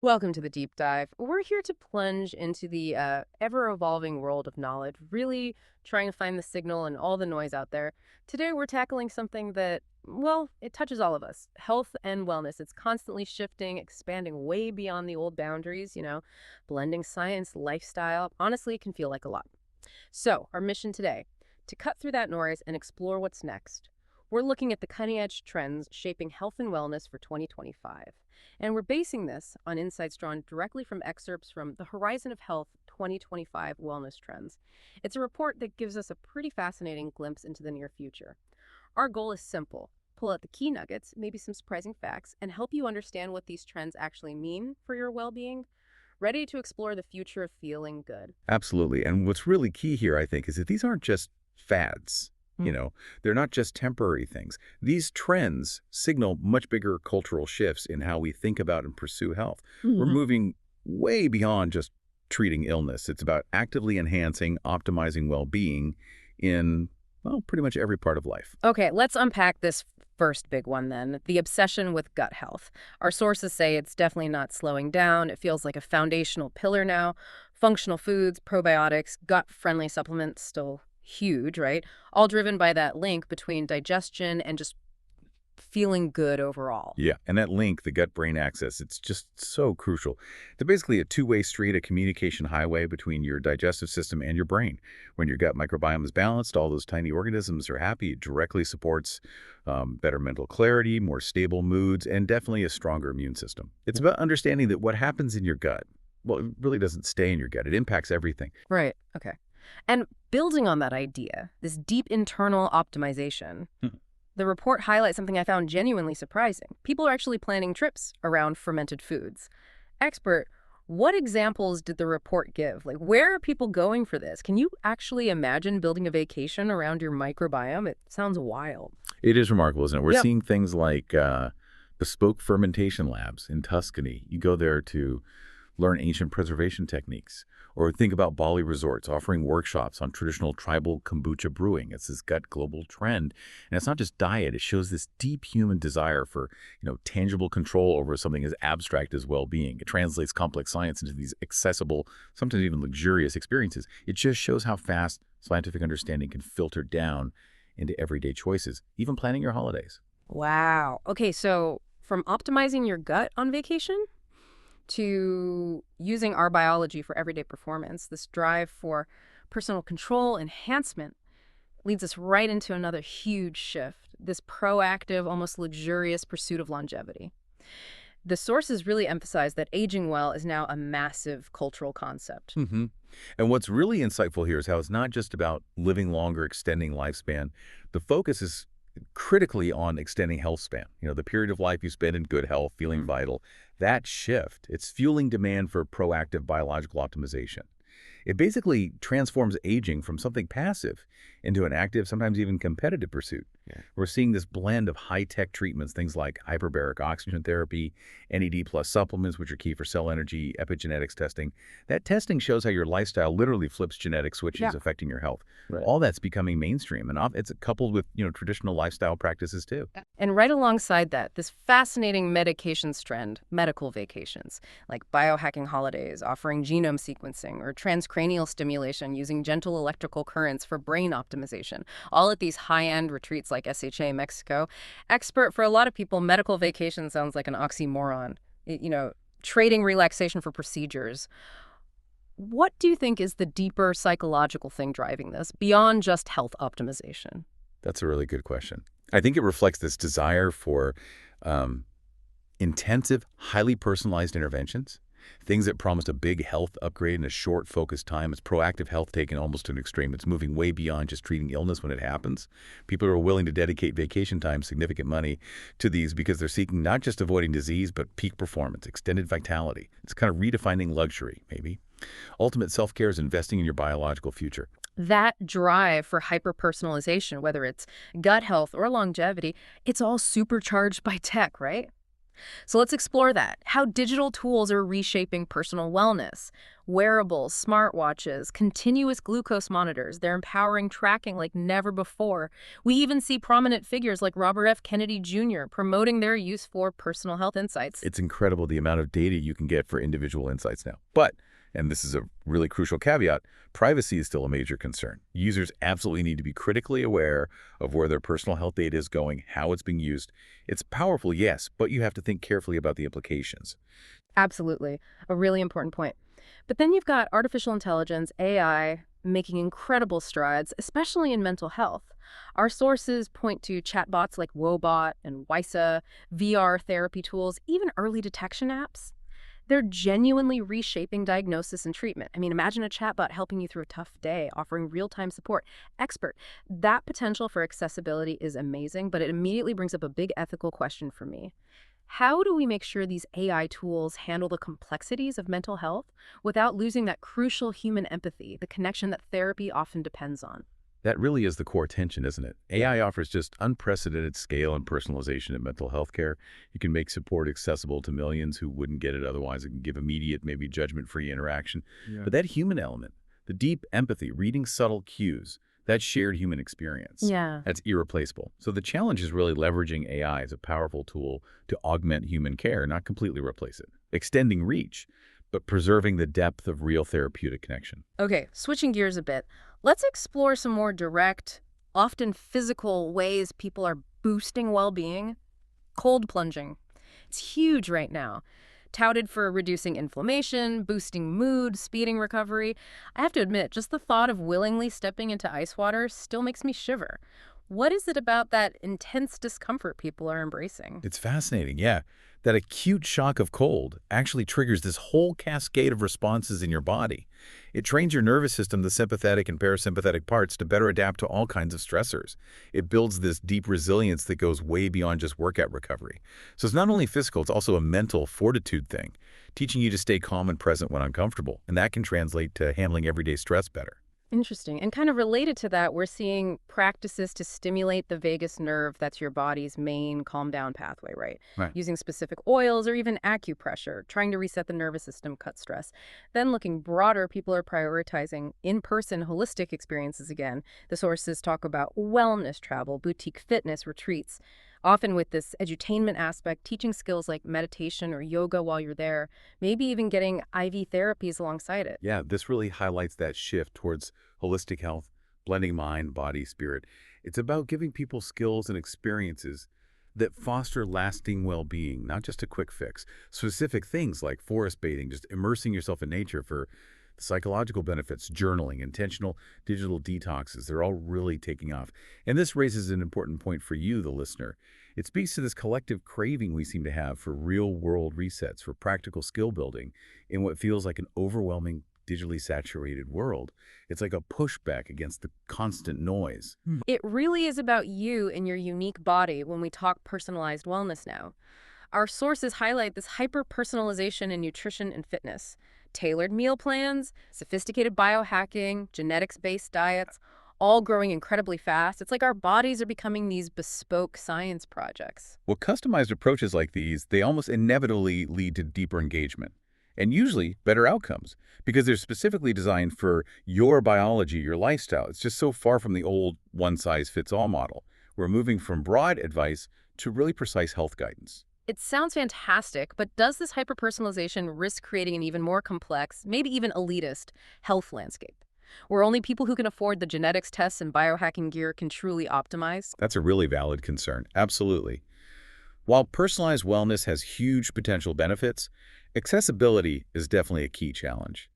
Welcome to the deep dive. We're here to plunge into the ever-evolving world of knowledge, really trying to find the signal and all the noise out there. Today, we're tackling something that, well, it touches all of us, health and wellness. It's constantly shifting, expanding way beyond the old boundaries, blending science, lifestyle. Honestly, it can feel like a lot. So, our mission today, to cut through that noise and explore what's next. We're looking at the cutting-edge trends shaping health and wellness for 2025. And we're basing this on insights drawn directly from excerpts from the Horizon of Health 2025 Wellness Trends. It's a report that gives us a pretty fascinating glimpse into the near future. Our goal is simple: pull out the key nuggets, maybe some surprising facts, and help you understand what these trends actually mean for your well-being. Ready to explore the future of feeling good. Absolutely. And what's really key here, I think, is that these aren't just fads. You Mm. know, they're not just temporary things. These trends signal much bigger cultural shifts in how we think about and pursue health. We're Mhm. moving way beyond just treating illness. It's about actively enhancing, optimizing well-being in, well, pretty much every part of life. Okay, let's unpack this first big one then, the obsession with gut health. Our sources say it's definitely not slowing down. It feels like a foundational pillar now. Functional foods, probiotics, gut-friendly supplements still huge, right? All driven by that link between digestion and just feeling good overall. Yeah, and that link, the gut-brain axis, it's just so crucial. They're basically a two-way street, a communication highway between your digestive system and your brain. When your gut microbiome is balanced, all those tiny organisms are happy. It directly supports better mental clarity, more stable moods, and definitely a stronger immune system. It's about understanding that what happens in your gut, well, it really doesn't stay in your gut. It impacts everything. Right, okay. And building on that idea, this deep internal optimization, Hmm. the report highlights something I found genuinely surprising. People are actually planning trips around fermented foods. Expert, what examples did the report give? Like, where are people going for this? Can you actually imagine building a vacation around your microbiome? It sounds wild. It is remarkable, isn't it? We're Yep. seeing things like bespoke fermentation labs in Tuscany. You go there to learn ancient preservation techniques. Or think about Bali resorts offering workshops on traditional tribal kombucha brewing. It's this gut global trend. And it's not just diet. It shows this deep human desire for, tangible control over something as abstract as well-being. It translates complex science into these accessible, sometimes even luxurious experiences. It just shows how fast scientific understanding can filter down into everyday choices, even planning your holidays. Wow. Okay, so from optimizing your gut on vacation to using our biology for everyday performance, this drive for personal control enhancement leads us right into another huge shift, this proactive, almost luxurious pursuit of longevity. The sources really emphasize that aging well is now a massive cultural concept. hmm And what's really insightful here is how it's not just about living longer, extending lifespan. The focus is critically on extending health span. The period of life you spend in good health, feeling Mm. vital, that shift, it's fueling demand for proactive biological optimization. It basically transforms aging from something passive into an active, sometimes even competitive pursuit. Yeah. We're seeing this blend of high-tech treatments, things like hyperbaric oxygen therapy, NAD plus supplements, which are key for cell energy, epigenetics testing. That testing shows how your lifestyle literally flips genetic switches Yeah. affecting your health. Right. All that's becoming mainstream, and it's coupled with traditional lifestyle practices too. And right alongside that, this fascinating medications trend, medical vacations, like biohacking holidays, offering genome sequencing, or transcranial stimulation using gentle electrical currents for brain optimization, all at these high-end retreats like SHA Mexico. Expert, for a lot of people, medical vacation sounds like an oxymoron. Trading relaxation for procedures. What do you think is the deeper psychological thing driving this, beyond just health optimization? That's a really good question. I think it reflects this desire for um, intensive, highly personalized interventions, things that promised a big health upgrade in a short, focused time. It's proactive health taken almost to an extreme. It's moving way beyond just treating illness when it happens. People are willing to dedicate vacation time, significant money, to these because they're seeking not just avoiding disease, but peak performance, extended vitality. It's kind of redefining luxury, maybe. Ultimate self-care is investing in your biological future. That drive for hyper-personalization, whether it's gut health or longevity, it's all supercharged by tech, right? So let's explore that. How digital tools are reshaping personal wellness. Wearables, smartwatches, continuous glucose monitors, they're empowering tracking like never before. We even see prominent figures like Robert F. Kennedy Jr. promoting their use for personal health insights. It's incredible the amount of data you can get for individual insights now. But, and this is a really crucial caveat, privacy is still a major concern. Users absolutely need to be critically aware of where their personal health data is going, how it's being used. It's powerful, yes, but you have to think carefully about the implications. Absolutely. A really important point. But then you've got artificial intelligence, AI, making incredible strides, especially in mental health. Our sources point to chatbots like Wobot and Wysa, VR therapy tools, even early detection apps. They're genuinely reshaping diagnosis and treatment. I mean, imagine a chatbot helping you through a tough day, offering real-time support. Expert. That potential for accessibility is amazing, but it immediately brings up a big ethical question for me. How do we make sure these AI tools handle the complexities of mental health without losing that crucial human empathy, the connection that therapy often depends on? That really is the core tension, isn't it? AI offers just unprecedented scale and personalization in mental health care. You can make support accessible to millions who wouldn't get it otherwise. It can give immediate, maybe judgment-free interaction. Yeah. But that human element, the deep empathy, reading subtle cues, that shared human experience, Yeah. that's irreplaceable. So the challenge is really leveraging AI as a powerful tool to augment human care, not completely replace it. Extending reach, but preserving the depth of real therapeutic connection. Okay, switching gears a bit, let's explore some more direct, often physical ways people are boosting well-being. Cold plunging. It's huge right now. Touted for reducing inflammation, boosting mood, speeding recovery. I have to admit, just the thought of willingly stepping into ice water still makes me shiver. What is it about that intense discomfort people are embracing? It's fascinating, yeah. That acute shock of cold actually triggers this whole cascade of responses in your body. It trains your nervous system, the sympathetic and parasympathetic parts, to better adapt to all kinds of stressors. It builds this deep resilience that goes way beyond just workout recovery. So it's not only physical, it's also a mental fortitude thing, teaching you to stay calm and present when uncomfortable. And that can translate to handling everyday stress better. Interesting. And kind of related to that, we're seeing practices to stimulate the vagus nerve, that's your body's main calm down pathway, right? Right. Using specific oils or even acupressure, trying to reset the nervous system, cut stress. Then looking broader, people are prioritizing in-person holistic experiences again. The sources talk about wellness travel, boutique fitness, retreats, often with this edutainment aspect, teaching skills like meditation or yoga while you're there, maybe even getting IV therapies alongside it. Yeah, this really highlights that shift towards holistic health, blending mind, body, spirit. It's about giving people skills and experiences that foster lasting well-being, not just a quick fix. Specific things like forest bathing, just immersing yourself in nature for the psychological benefits, journaling, intentional digital detoxes, they're all really taking off. And this raises an important point for you, the listener. It speaks to this collective craving we seem to have for real-world resets, for practical skill building in what feels like an overwhelming, digitally saturated world. It's like a pushback against the constant noise. It really is about you and your unique body when we talk personalized wellness now. Our sources highlight this hyper-personalization in nutrition and fitness. Tailored meal plans, sophisticated biohacking, genetics-based diets, all growing incredibly fast. It's like our bodies are becoming these bespoke science projects. Well, customized approaches like these, they almost inevitably lead to deeper engagement and usually better outcomes because they're specifically designed for your biology, your lifestyle. It's just so far from the old one-size-fits-all model. We're moving from broad advice to really precise health guidance. It sounds fantastic, but does this hyper-personalization risk creating an even more complex, maybe even elitist, health landscape, where only people who can afford the genetics tests and biohacking gear can truly optimize? That's a really valid concern. Absolutely. While personalized wellness has huge potential benefits, accessibility is definitely a key challenge.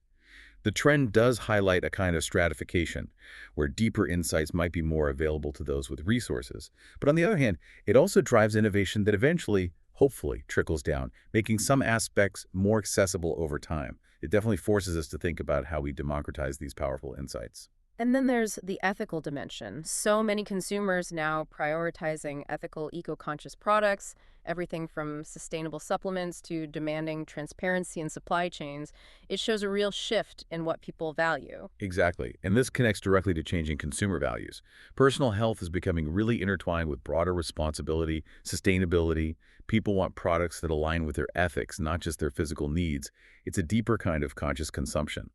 The trend does highlight a kind of stratification, where deeper insights might be more available to those with resources. But on the other hand, it also drives innovation that eventually, hopefully, trickles down, making some aspects more accessible over time. It definitely forces us to think about how we democratize these powerful insights. And then there's the ethical dimension. So many consumers now prioritizing ethical, eco-conscious products, everything from sustainable supplements to demanding transparency in supply chains. It shows a real shift in what people value. Exactly. And this connects directly to changing consumer values. Personal health is becoming really intertwined with broader responsibility, sustainability, People want products that align with their ethics, not just their physical needs. It's a deeper kind of conscious consumption.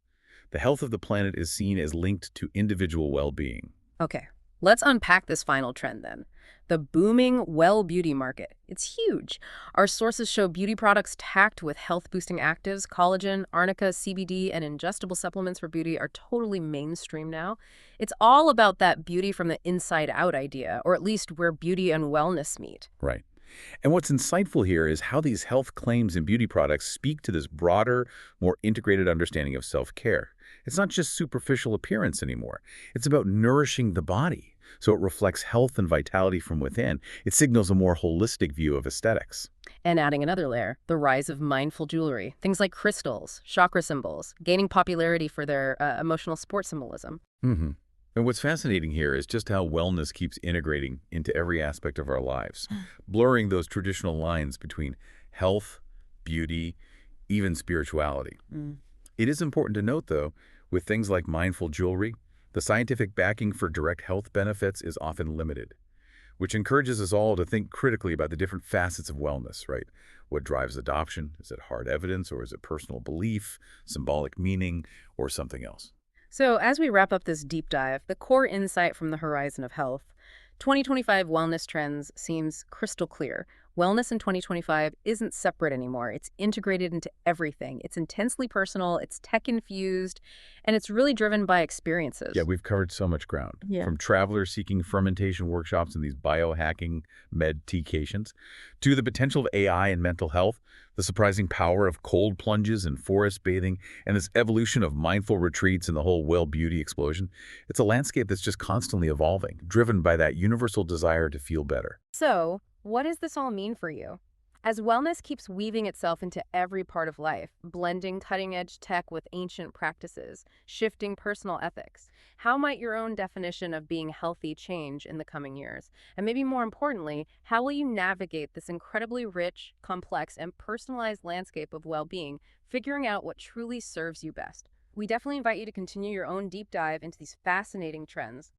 The health of the planet is seen as linked to individual well-being. Okay, let's unpack this final trend then. The booming well beauty market. It's huge. Our sources show beauty products tacked with health-boosting actives, collagen, arnica, CBD, and ingestible supplements for beauty are totally mainstream now. It's all about that beauty from the inside out idea, or at least where beauty and wellness meet. Right. And what's insightful here is how these health claims and beauty products speak to this broader, more integrated understanding of self-care. It's not just superficial appearance anymore. It's about nourishing the body, so it reflects health and vitality from within. It signals a more holistic view of aesthetics. And adding another layer, the rise of mindful jewelry, things like crystals, chakra symbols, gaining popularity for their emotional support symbolism. hmm And what's fascinating here is just how wellness keeps integrating into every aspect of our lives, blurring those traditional lines between health, beauty, even spirituality. Mm. It is important to note, though, with things like mindful jewelry, the scientific backing for direct health benefits is often limited, which encourages us all to think critically about the different facets of wellness, right? What drives adoption? Is it hard evidence, or is it personal belief, symbolic meaning, or something else? So, as we wrap up this deep dive, the core insight from the horizon of health, 2025 wellness trends seems crystal clear. Wellness in 2025 isn't separate anymore. It's integrated into everything. It's intensely personal, it's tech-infused, and it's really driven by experiences. Yeah, we've covered so much ground. Yeah. From travelers seeking fermentation workshops and these biohacking med-cations, to the potential of AI and mental health, the surprising power of cold plunges and forest bathing, and this evolution of mindful retreats and the whole well-beauty explosion. It's a landscape that's just constantly evolving, driven by that universal desire to feel better. So, what does this all mean for you? As wellness keeps weaving itself into every part of life, blending cutting-edge tech with ancient practices, shifting personal ethics, how might your own definition of being healthy change in the coming years? And maybe more importantly, how will you navigate this incredibly rich, complex, and personalized landscape of well-being, figuring out what truly serves you best? We definitely invite you to continue your own deep dive into these fascinating trends.